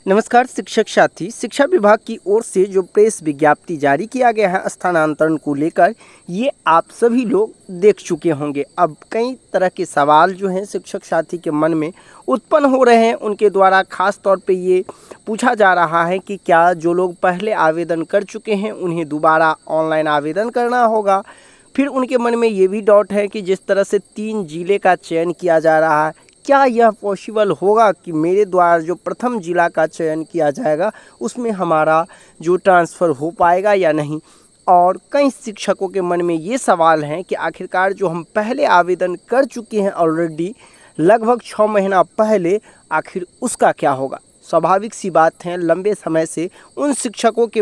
नमस्कार शिक्षक साथी। शिक्षा विभाग की ओर से जो प्रेस विज्ञप्ति जारी किया गया है स्थानांतरण को लेकर, ये आप सभी लोग देख चुके होंगे। अब कई तरह के सवाल जो हैं शिक्षक साथी के मन में उत्पन्न हो रहे हैं। उनके द्वारा खास तौर पे ये पूछा जा रहा है कि क्या जो लोग पहले आवेदन कर चुके हैं उन्हें दोबारा ऑनलाइन आवेदन करना होगा। फिर उनके मन में ये भी डाउट है कि जिस तरह से 3 जिले का चयन किया जा रहा है, क्या यह पॉसिबल होगा कि मेरे द्वारा जो प्रथम जिला का चयन किया जाएगा उसमें हमारा जो ट्रांसफ़र हो पाएगा या नहीं। और कई शिक्षकों के मन में ये सवाल हैं कि आखिरकार जो हम पहले आवेदन कर चुके हैं ऑलरेडी लगभग 6 महीना पहले, आखिर उसका क्या होगा। स्वाभाविक सी बात है, लंबे समय से उन शिक्षकों के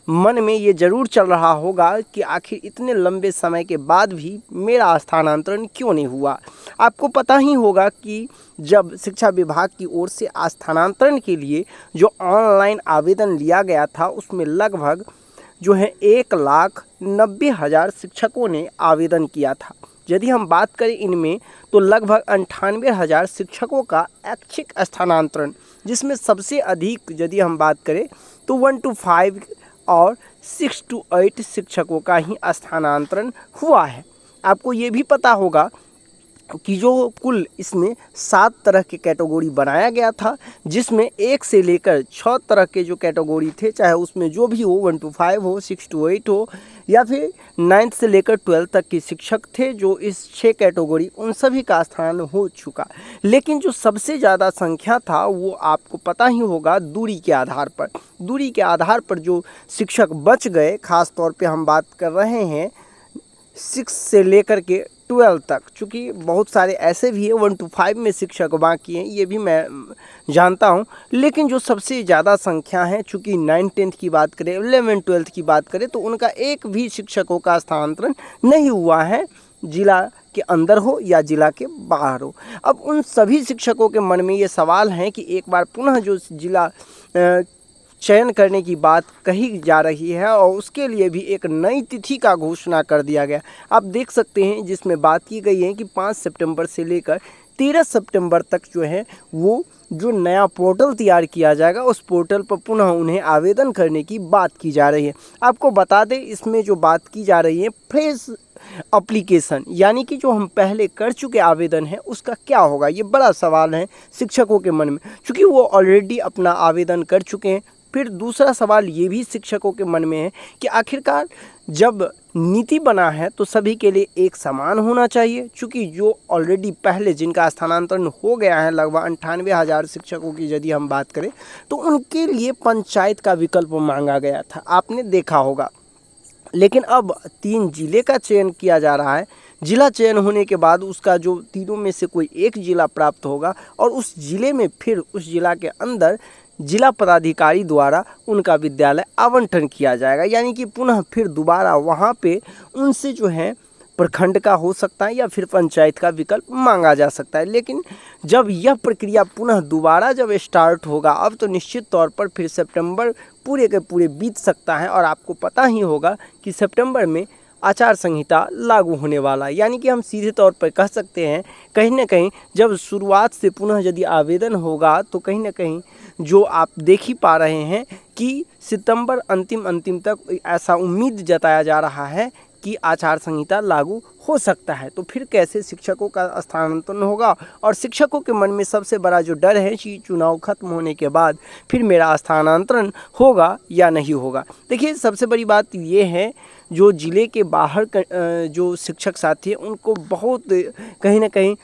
मन में ये ज़रूर चल रहा होगा कि आखिर इतने लंबे समय के बाद भी मेरा स्थानांतरण क्यों नहीं हुआ। आपको पता ही होगा कि जब शिक्षा विभाग की ओर से स्थानांतरण के लिए जो ऑनलाइन आवेदन लिया गया था उसमें लगभग जो है 1,90,000 शिक्षकों ने आवेदन किया था। यदि हम बात करें इनमें तो लगभग 98,000 शिक्षकों का ऐच्छिक स्थानांतरण, जिसमें सबसे अधिक यदि हम बात करें तो 1 to 5 और 6 to 8 शिक्षकों का ही स्थानांतरण हुआ है। आपको ये भी पता होगा कि जो कुल इसमें 7 तरह के कैटेगरी बनाया गया था, जिसमें 1 से लेकर 6 तरह के जो कैटेगरी थे, चाहे उसमें जो भी हो 1 to 5 हो, 6 to 8 हो या फिर 9th से लेकर 12 तक के शिक्षक थे, जो इस 6 कैटेगरी उन सभी का स्थान हो चुका। लेकिन जो सबसे ज़्यादा संख्या था वो आपको पता ही होगा दूरी के आधार पर जो शिक्षक बच गए, ख़ास तौर पे हम बात कर रहे हैं 6 से लेकर के 12 तक। चूँकि बहुत सारे ऐसे भी हैं 1 to 5 में शिक्षक बाकी हैं, ये भी मैं जानता हूँ। लेकिन जो सबसे ज़्यादा संख्या है, चूँकि 9th-10th की बात करें, 11th-12th की बात करें, तो उनका एक भी शिक्षकों का स्थानांतरण नहीं हुआ है, जिला के अंदर हो या जिला के बाहर हो। अब उन सभी शिक्षकों के मन में ये सवाल है कि एक बार पुनः जो जिला चयन करने की बात कही जा रही है और उसके लिए भी एक नई तिथि का घोषणा कर दिया गया। आप देख सकते हैं जिसमें बात की गई है कि 5 सितंबर से लेकर 13 सितंबर तक जो है वो जो नया पोर्टल तैयार किया जाएगा उस पोर्टल पर पुनः उन्हें आवेदन करने की बात की जा रही है। आपको बता दें इसमें जो बात की जा रही है फ्रेश एप्लीकेशन, यानी कि जो हम पहले कर चुके आवेदन है उसका क्या होगा, ये बड़ा सवाल है शिक्षकों के मन में, क्योंकि वो ऑलरेडी अपना आवेदन कर चुके हैं। फिर दूसरा सवाल ये भी शिक्षकों के मन में है कि आखिरकार जब नीति बना है तो सभी के लिए एक समान होना चाहिए। चूँकि जो ऑलरेडी पहले जिनका स्थानांतरण हो गया है लगभग 98,000 शिक्षकों की यदि हम बात करें तो उनके लिए पंचायत का विकल्प मांगा गया था, आपने देखा होगा। लेकिन अब 3 जिले का चयन किया जा रहा है। जिला चयन होने के बाद उसका जो तीनों में से कोई एक जिला प्राप्त होगा और उस जिले में फिर उस जिला के अंदर जिला पदाधिकारी द्वारा उनका विद्यालय आवंटन किया जाएगा, यानी कि पुनः फिर दोबारा वहाँ पे उनसे जो है प्रखंड का हो सकता है या फिर पंचायत का विकल्प मांगा जा सकता है। लेकिन जब यह प्रक्रिया पुनः दोबारा जब स्टार्ट होगा अब तो निश्चित तौर पर फिर सितंबर पूरे के पूरे बीत सकता है और आपको पता ही होगा कि सितंबर में आचार संहिता लागू होने वाला है। यानी कि हम सीधे तौर पर कह सकते हैं कहीं ना कहीं जब शुरुआत से पुनः यदि आवेदन होगा तो कहीं ना कहीं जो आप देख ही पा रहे हैं कि सितंबर अंतिम तक ऐसा उम्मीद जताया जा रहा है कि आचार संहिता लागू हो सकता है। तो फिर कैसे शिक्षकों का स्थानांतरण होगा। और शिक्षकों के मन में सबसे बड़ा जो डर है कि चुनाव खत्म होने के बाद फिर मेरा स्थानांतरण होगा या नहीं होगा। देखिए सबसे बड़ी बात ये है जो ज़िले के बाहर जो शिक्षक साथी हैं उनको बहुत कहीं ना कहीं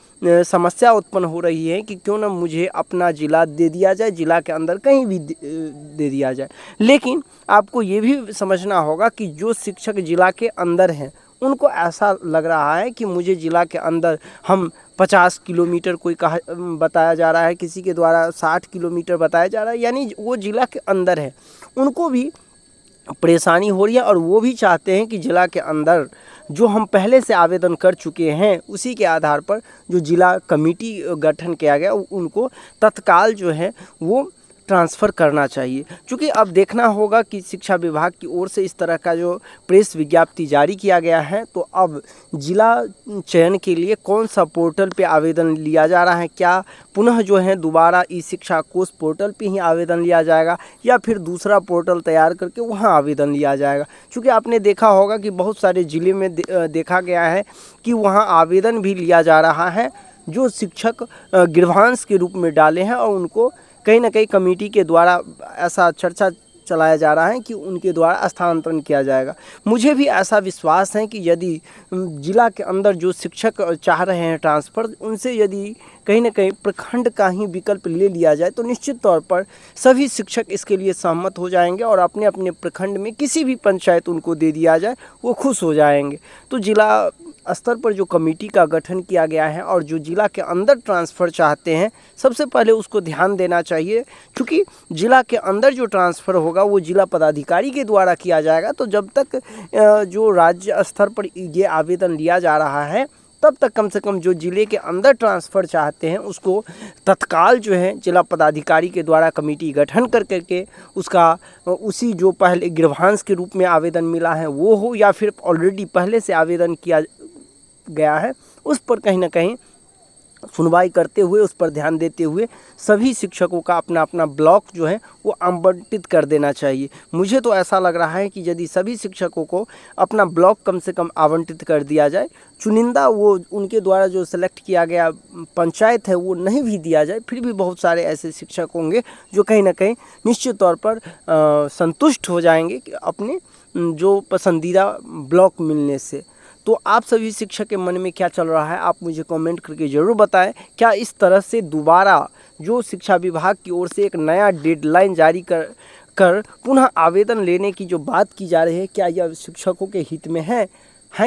समस्या उत्पन्न हो रही है कि क्यों ना मुझे अपना ज़िला दे दिया जाए, ज़िला के अंदर कहीं भी दे दिया जाए। लेकिन आपको ये भी समझना होगा कि जो शिक्षक ज़िला के अंदर हैं उनको ऐसा लग रहा है कि मुझे ज़िला के अंदर हम 50 किलोमीटर कोई कहा बताया जा रहा है, किसी के द्वारा 60 किलोमीटर बताया जा रहा है, यानी वो ज़िला के अंदर है। उनको भी परेशानी हो रही है और वो भी चाहते हैं कि ज़िला के अंदर जो हम पहले से आवेदन कर चुके हैं उसी के आधार पर जो जिला कमेटी गठन किया गया उनको तत्काल जो है वो ट्रांसफ़र करना चाहिए। क्योंकि अब देखना होगा कि शिक्षा विभाग की ओर से इस तरह का जो प्रेस विज्ञप्ति जारी किया गया है, तो अब जिला चयन के लिए कौन सा पोर्टल पे आवेदन लिया जा रहा है, क्या पुनः जो है दोबारा ई शिक्षा कोश पोर्टल पे ही आवेदन लिया जाएगा या फिर दूसरा पोर्टल तैयार करके वहाँ आवेदन लिया जाएगा। क्योंकि आपने देखा होगा कि बहुत सारे ज़िले में देखा गया है कि वहाँ आवेदन भी लिया जा रहा है जो शिक्षक गृहांश के रूप में डाले हैं, और उनको कहीं ना कहीं कमेटी के द्वारा ऐसा चर्चा चलाया जा रहा है कि उनके द्वारा स्थानांतरण किया जाएगा। मुझे भी ऐसा विश्वास है कि यदि जिला के अंदर जो शिक्षक चाह रहे हैं ट्रांसफ़र, उनसे यदि कहीं ना कहीं प्रखंड का ही विकल्प ले लिया जाए तो निश्चित तौर पर सभी शिक्षक इसके लिए सहमत हो जाएंगे और अपने अपने प्रखंड में किसी भी पंचायत उनको दे दिया जाए वो खुश हो जाएंगे। तो जिला स्तर पर जो कमेटी का गठन किया गया है और जो जिला के अंदर ट्रांसफ़र चाहते हैं, सबसे पहले उसको ध्यान देना चाहिए। क्योंकि जिला के अंदर जो ट्रांसफ़र होगा वो जिला पदाधिकारी के द्वारा किया जाएगा। तो जब तक जो राज्य स्तर पर ये आवेदन लिया जा रहा है, तब तक कम से कम जो ज़िले के अंदर ट्रांसफ़र चाहते हैं उसको तत्काल जो है जिला पदाधिकारी के द्वारा कमेटी गठन कर करके उसका उसी जो पहले गृहांश के रूप में आवेदन मिला है वो हो, या फिर ऑलरेडी पहले से आवेदन किया गया है उस पर कहीं ना कहीं सुनवाई करते हुए, उस पर ध्यान देते हुए सभी शिक्षकों का अपना अपना ब्लॉक जो है वो आवंटित कर देना चाहिए। मुझे तो ऐसा लग रहा है कि यदि सभी शिक्षकों को अपना ब्लॉक कम से कम आवंटित कर दिया जाए, चुनिंदा वो उनके द्वारा जो सेलेक्ट किया गया पंचायत है वो नहीं भी दिया जाए, फिर भी बहुत सारे ऐसे शिक्षक होंगे जो कहीं ना कहीं निश्चित तौर पर संतुष्ट हो जाएंगे कि अपने जो पसंदीदा ब्लॉक मिलने से। तो आप सभी शिक्षक के मन में क्या चल रहा है, आप मुझे कमेंट करके ज़रूर बताएं। क्या इस तरह से दोबारा जो शिक्षा विभाग की ओर से एक नया डेडलाइन जारी कर पुनः आवेदन लेने की जो बात की जा रही है, क्या यह शिक्षकों के हित में है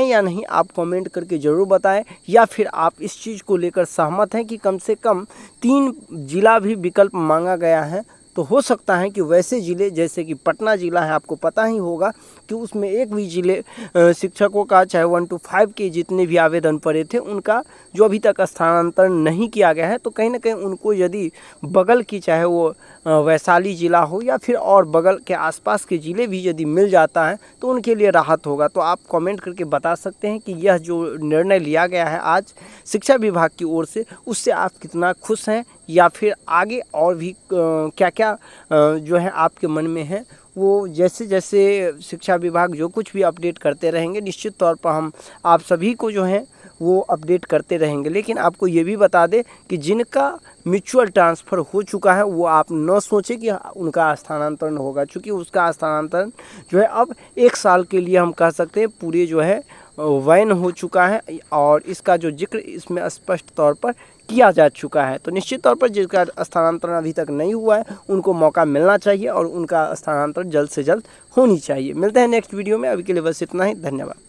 या नहीं, आप कमेंट करके ज़रूर बताएं। या फिर आप इस चीज़ को लेकर सहमत हैं कि कम से कम 3 जिला भी विकल्प मांगा गया है, तो हो सकता है कि वैसे ज़िले जैसे कि पटना ज़िला है, आपको पता ही होगा कि उसमें एक भी ज़िले शिक्षकों का चाहे 1 to 5 के जितने भी आवेदन पड़े थे उनका जो अभी तक स्थानांतरण नहीं किया गया है। तो कहीं ना कहीं उनको यदि बगल की चाहे वो वैशाली ज़िला हो या फिर और बगल के आसपास के ज़िले भी यदि मिल जाता है तो उनके लिए राहत होगा। तो आप कमेंट करके बता सकते हैं कि यह जो निर्णय लिया गया है आज शिक्षा विभाग की ओर से, उससे आप कितना खुश हैं, या फिर आगे और भी क्या क्या जो है आपके मन में है। वो जैसे जैसे शिक्षा विभाग जो कुछ भी अपडेट करते रहेंगे, निश्चित तौर पर हम आप सभी को जो है वो अपडेट करते रहेंगे। लेकिन आपको ये भी बता दें कि जिनका म्यूचुअल ट्रांसफ़र हो चुका है वो आप न सोचें कि उनका स्थानांतरण होगा, क्योंकि उसका स्थानांतरण जो है अब 1 साल के लिए हम कह सकते हैं पूरे जो है वैन हो चुका है, और इसका जो जिक्र इसमें स्पष्ट तौर पर किया जा चुका है। तो निश्चित तौर पर जिसका स्थानांतरण अभी तक नहीं हुआ है उनको मौका मिलना चाहिए और उनका स्थानांतरण जल्द से जल्द होनी चाहिए। मिलते हैं नेक्स्ट वीडियो में, अभी के लिए बस इतना ही। धन्यवाद।